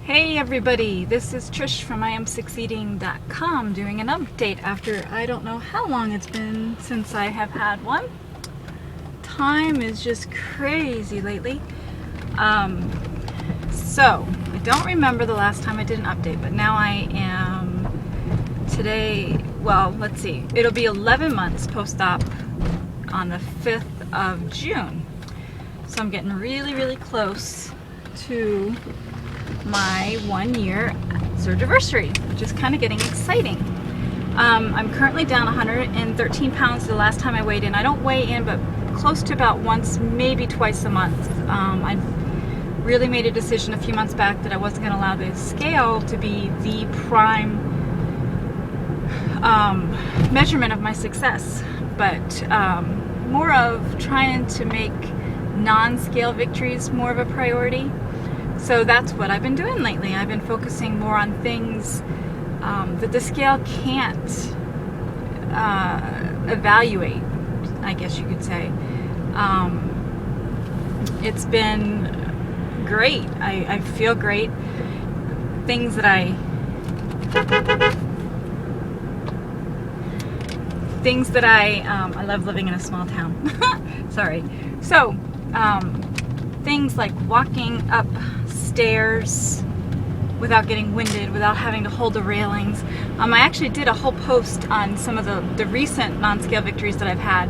Hey everybody, this is Trish from Iam6eating.com doing an update after I don't know how long it's been since I have had one. Time is just crazy lately. So I don't remember the last time I did an update, but now I am today, well, let's see, it'll be 11 months post-op on the 5th of June. So I'm getting really close to my 1 year surgiversary, which is kind of getting exciting. I'm currently down 113 pounds the last time I weighed in. I don't weigh in, but close to about once, maybe twice a month. I really made a decision a few months back that I wasn't going to allow the scale to be the prime measurement of my success, but more of trying to make non-scale victories more of a priority. So that's what I've been doing lately. I've been focusing more on things that the scale can't evaluate, I guess you could say. It's been great. I feel great. Things that I love living in a small town. Sorry. So, things like walking up stairs without getting winded, without having to hold the railings. I actually did a whole post on some of the recent non-scale victories that I've had,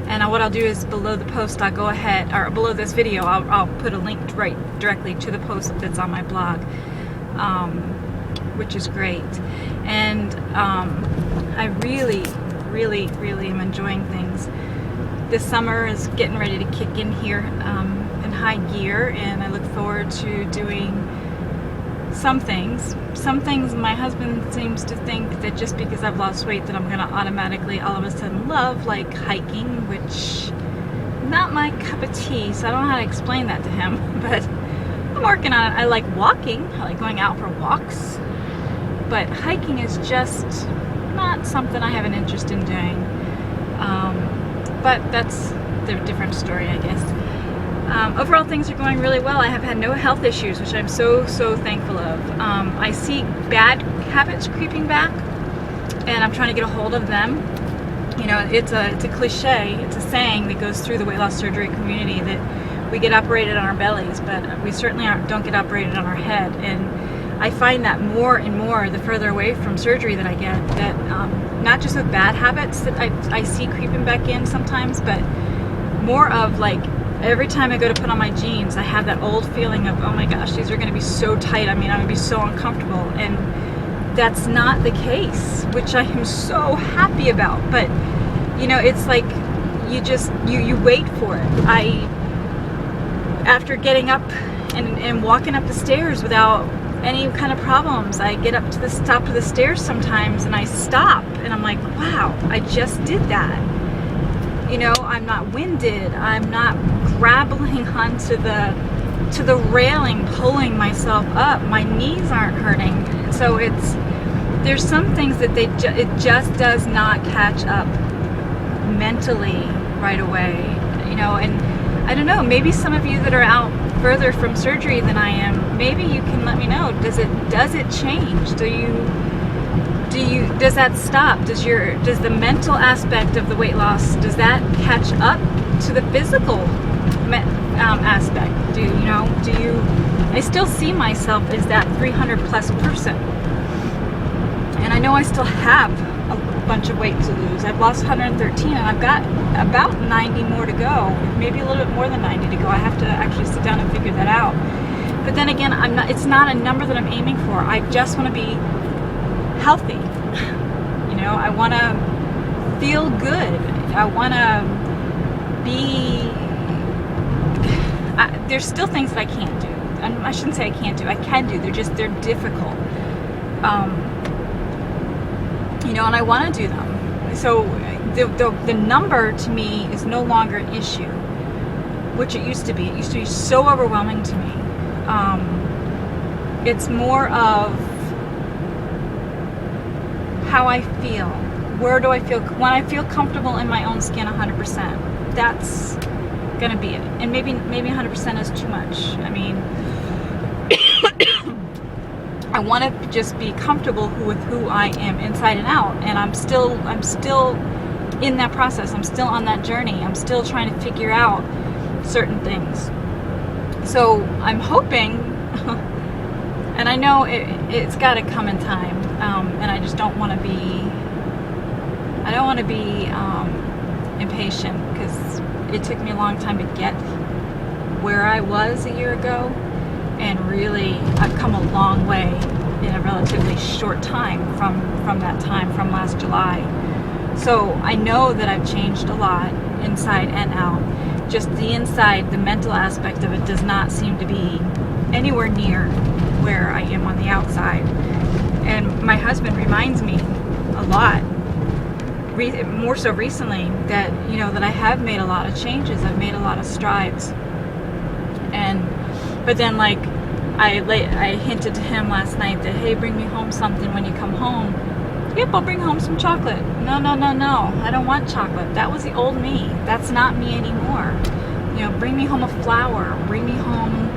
and what I'll do is below the post I'll go ahead, or below this video I'll put a link right directly to the post that's on my blog, which is great. And I really am enjoying things. This summer is getting ready to kick in here in high gear, and I look forward to doing some things. Some things my husband seems to think that just because I've lost weight that I'm going to automatically all of a sudden love, like hiking, which not my cup of tea, so I don't know how to explain that to him, but I'm working on it. I like walking, I like going out for walks, but hiking is just not something I have an interest in doing. But that's the different story, I guess. Overall, things are going really well. I have had no health issues, which I'm so thankful of. I see bad habits creeping back, and I'm trying to get a hold of them. You know, it's a cliche, it's a saying that goes through the weight loss surgery community that we get operated on our bellies, but we certainly don't get operated on our head. And I find that more and more the further away from surgery that I get, that not just with bad habits that I see creeping back in sometimes, but more of like every time I go to put on my jeans, I have that old feeling of, oh my gosh, these are going to be so tight. I mean, I'm going to be so uncomfortable. And that's not the case, which I am so happy about. But, you know, it's like you wait for it. After getting up and walking up the stairs without any kind of problems, I get up to the top of the stairs sometimes and I stop and I'm like, wow, I just did that. You know, I'm not winded, I'm not grabbling onto the railing, pulling myself up, my knees aren't hurting. So there's some things that it just does not catch up mentally right away, you know. And I don't know, maybe some of you that are out further from surgery than I am, maybe you can let me know, does it change? Does that stop? Does the mental aspect of the weight loss, does that catch up to the physical aspect? I still see myself as that 300 plus person, and I know I still have a bunch of weight to lose. I've lost 113 and I've got about 90 more to go, maybe a little bit more than 90 to go. I have to actually sit down and figure that out. But then again, it's not a number that I'm aiming for. I just want to be healthy. You know, I want to feel good. I want to be... there's still things that I can't do. I shouldn't say I can't do. I can do. They're difficult. You know, and I want to do them. So the number to me is no longer an issue, which it used to be. It used to be so overwhelming to me. It's more of how I feel. Where do I feel? When I feel comfortable in my own skin 100%, that's gonna be it. And maybe 100% is too much. I mean, I want to just be comfortable with who I am inside and out, and I'm still in that process. I'm still on that journey. I'm still trying to figure out certain things. So I'm hoping, and I know it's got to come in time, and I just don't want to be. I don't want to be impatient, because it took me a long time to get where I was a year ago, and really I've come a long way in a relatively short time from that time, from last July. So I know that I've changed a lot inside and out. Just the inside, the mental aspect of it does not seem to be anywhere near where I am on the outside. And my husband reminds me a lot, more so recently, that that I have made a lot of changes. I've made a lot of strides. But then, like, I hinted to him last night that, hey, bring me home something when you come home. Yep, I'll bring home some chocolate. No, I don't want chocolate. That was the old me. That's not me anymore. Bring me home a flower. Bring me home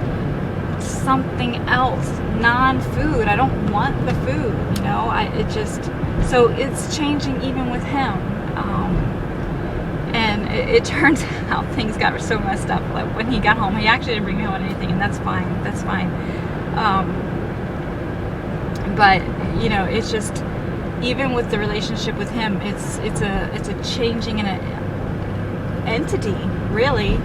something else, non-food. I don't want the food. So it's changing even with him. And it turns out things got so messed up. Like, when he got home, he actually didn't bring me home anything, and that's fine. But it's just, even with the relationship with him, it's a changing in an entity, really.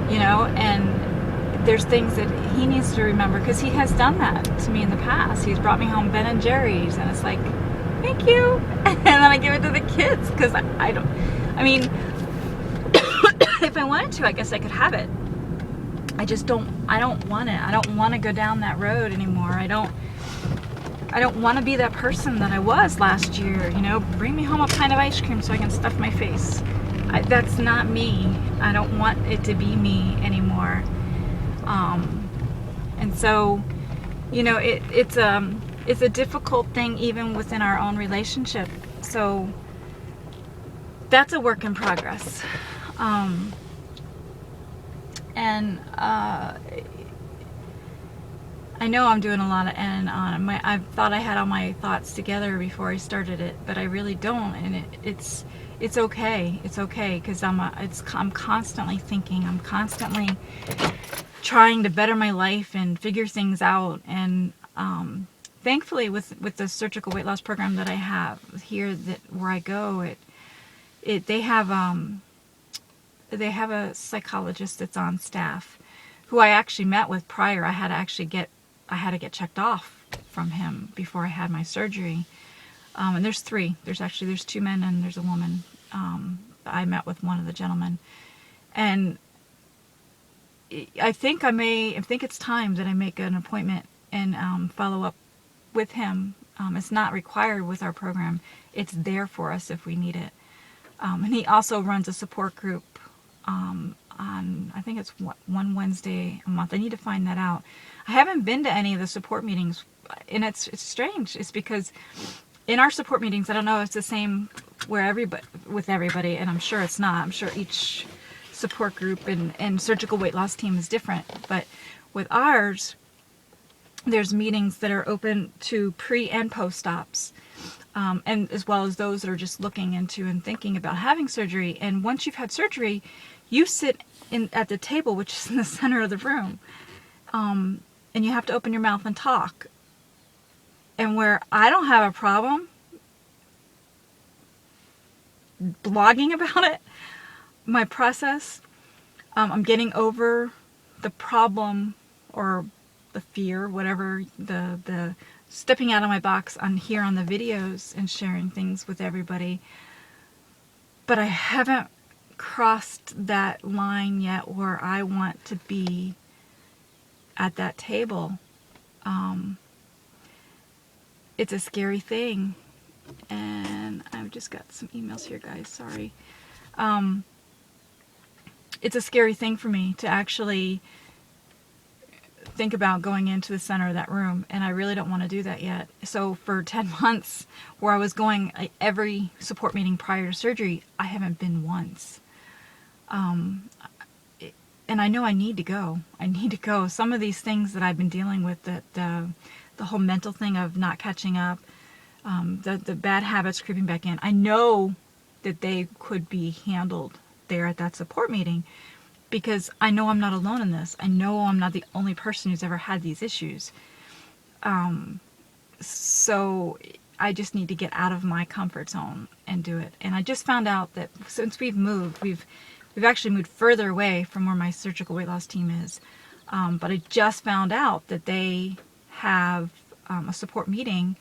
And there's things that he needs to remember, because he has done that to me in the past. He's brought me home Ben and Jerry's, and it's like, thank you, and then I give it to the kids, because I mean, if I wanted to, I guess I could have it. I don't want it. I don't want to go down that road anymore. I don't want to be that person that I was last year. Bring me home a pint of ice cream so I can stuff my face. That's not me. I don't want it to be me anymore. And so, it's a difficult thing even within our own relationship. So that's a work in progress. I know I'm doing a lot of I thought I had all my thoughts together before I started it, but I really don't, and it's okay. It's okay, because I'm constantly thinking. I'm constantly trying to better my life and figure things out. And thankfully, with the surgical weight loss program that I have here, where I go, they have a psychologist that's on staff, who I actually met with prior. I had to get checked off from him before I had my surgery. And there's three. There's two men and there's a woman. I met with one of the gentlemen, and I think it's time that I make an appointment and follow up with him. It's not required with our program. It's there for us if we need it. And he also runs a support group on, I think it's one Wednesday a month. I need to find that out. I haven't been to any of the support meetings, and it's strange. It's because in our support meetings, I don't know if it's the same with everybody, and I'm sure it's not. I'm sure each support group and surgical weight loss team is different. But with ours, there's meetings that are open to pre and post-ops. And as well as those that are just looking into and thinking about having surgery. And once you've had surgery, you sit at the table, which is in the center of the room, and you have to open your mouth and talk. And where I don't have a problem blogging about it, my process, I'm getting over the problem or the fear, whatever, the stepping out of my box on here on the videos and sharing things with everybody. But I haven't crossed that line yet where I want to be at that table. It's a scary thing. And I've just got some emails here, guys. Sorry. It's a scary thing for me to actually think about going into the center of that room, and I really don't want to do that yet. So for 10 months where I was going every support meeting prior to surgery, I haven't been once. And I know I need to go. Some of these things that I've been dealing with, that the whole mental thing of not catching up, the bad habits creeping back in. I know that they could be handled there at that support meeting, because I know I'm not alone in this. I know I'm not the only person who's ever had these issues. So I just need to get out of my comfort zone and do it. And I just found out that since we've moved, we've actually moved further away from where my surgical weight loss team is. But I just found out that they have a support meeting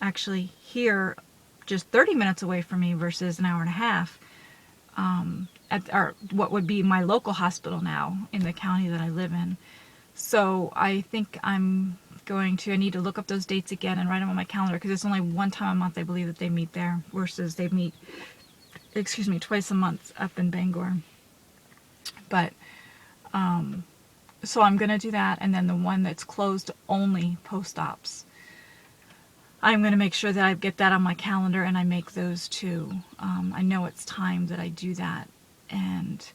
actually here just 30 minutes away from me versus an hour and a half, at what would be my local hospital now in the county that I live in. So I think I need to look up those dates again and write them on my calendar, because it's only one time a month I believe that they meet there, versus they meet, twice a month up in Bangor. But, so I'm going to do that, and then the one that's closed only post-ops, I'm going to make sure that I get that on my calendar and I make those two. I know it's time that I do that, and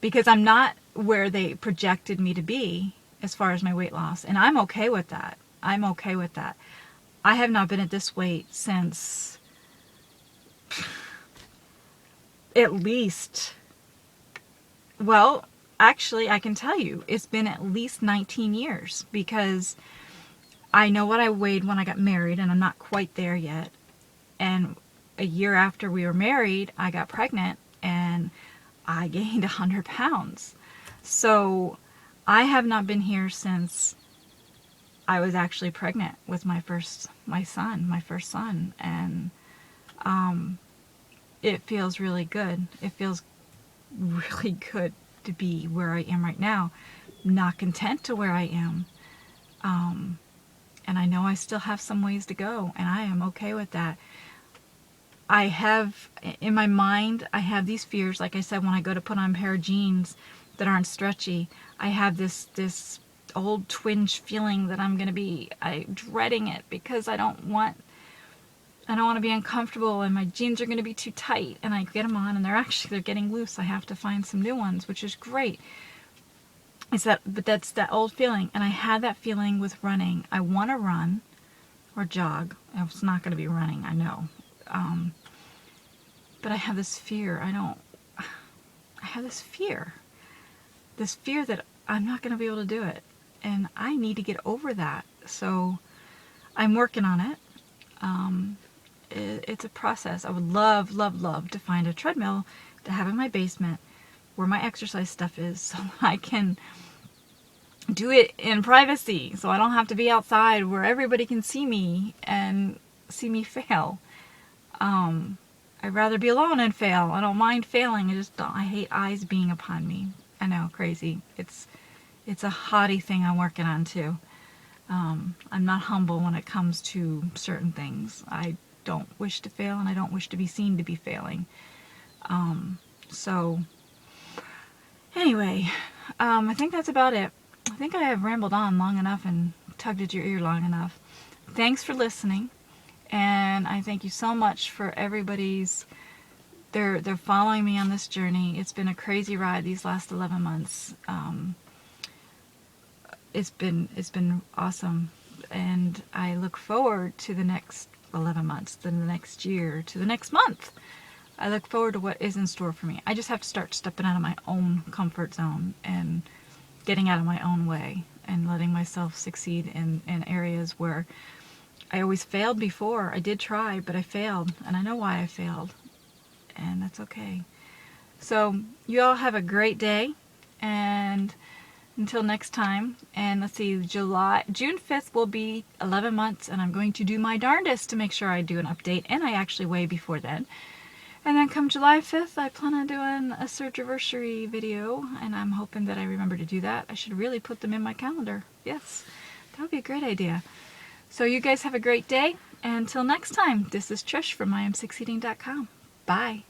because I'm not where they projected me to be as far as my weight loss, and I'm okay with that. I'm okay with that. I have not been at this weight since at least, well, actually I can tell you it's been at least 19 years, because I know what I weighed when I got married, and I'm not quite there yet. And a year after we were married, I got pregnant, and I gained 100 pounds. So I have not been here since I was actually pregnant with my first son. And it feels really good. It feels really good to be where I am right now. I'm not content to where I am. And I know I still have some ways to go, and I am okay with that. I have, in my mind, I have these fears. Like I said, when I go to put on a pair of jeans that aren't stretchy, I have this old twinge feeling that I'm dreading it, because I don't want to be uncomfortable, and my jeans are going to be too tight, and I get them on and they're getting loose. I have to find some new ones, which is great. But that's that old feeling, and I had that feeling with running. I want to run or jog. It's not going to be running, I know. But I have this fear. I have this fear that I'm not going to be able to do it, and I need to get over that. So I'm working on it. It's a process. I would love, love, love to find a treadmill to have in my basement where my exercise stuff is, so I can do it in privacy, so I don't have to be outside where everybody can see me and see me fail. I'd rather be alone and fail. I don't mind failing. I hate eyes being upon me. I know, crazy. It's a haughty thing I'm working on too. I'm not humble when it comes to certain things. I don't wish to fail, and I don't wish to be seen to be failing. So anyway, I think that's about it. I think I have rambled on long enough and tugged at your ear long enough. Thanks for listening, and I thank you so much for everybody's. They're following me on this journey. It's been a crazy ride these last 11 months. It's been awesome, and I look forward to the next 11 months, to the next year, to the next month. I look forward to what is in store for me. I just have to start stepping out of my own comfort zone and getting out of my own way and letting myself succeed in areas where I always failed before. I did try, but I failed, and I know why I failed, and that's okay. So you all have a great day, and until next time, and let's see, June 5th will be 11 months, and I'm going to do my darndest to make sure I do an update, and I actually weigh before then. And then come July 5th, I plan on doing a Surgiversary video, and I'm hoping that I remember to do that. I should really put them in my calendar. Yes, that would be a great idea. So you guys have a great day, and until next time, this is Trish from IamSucceeding.com. Bye.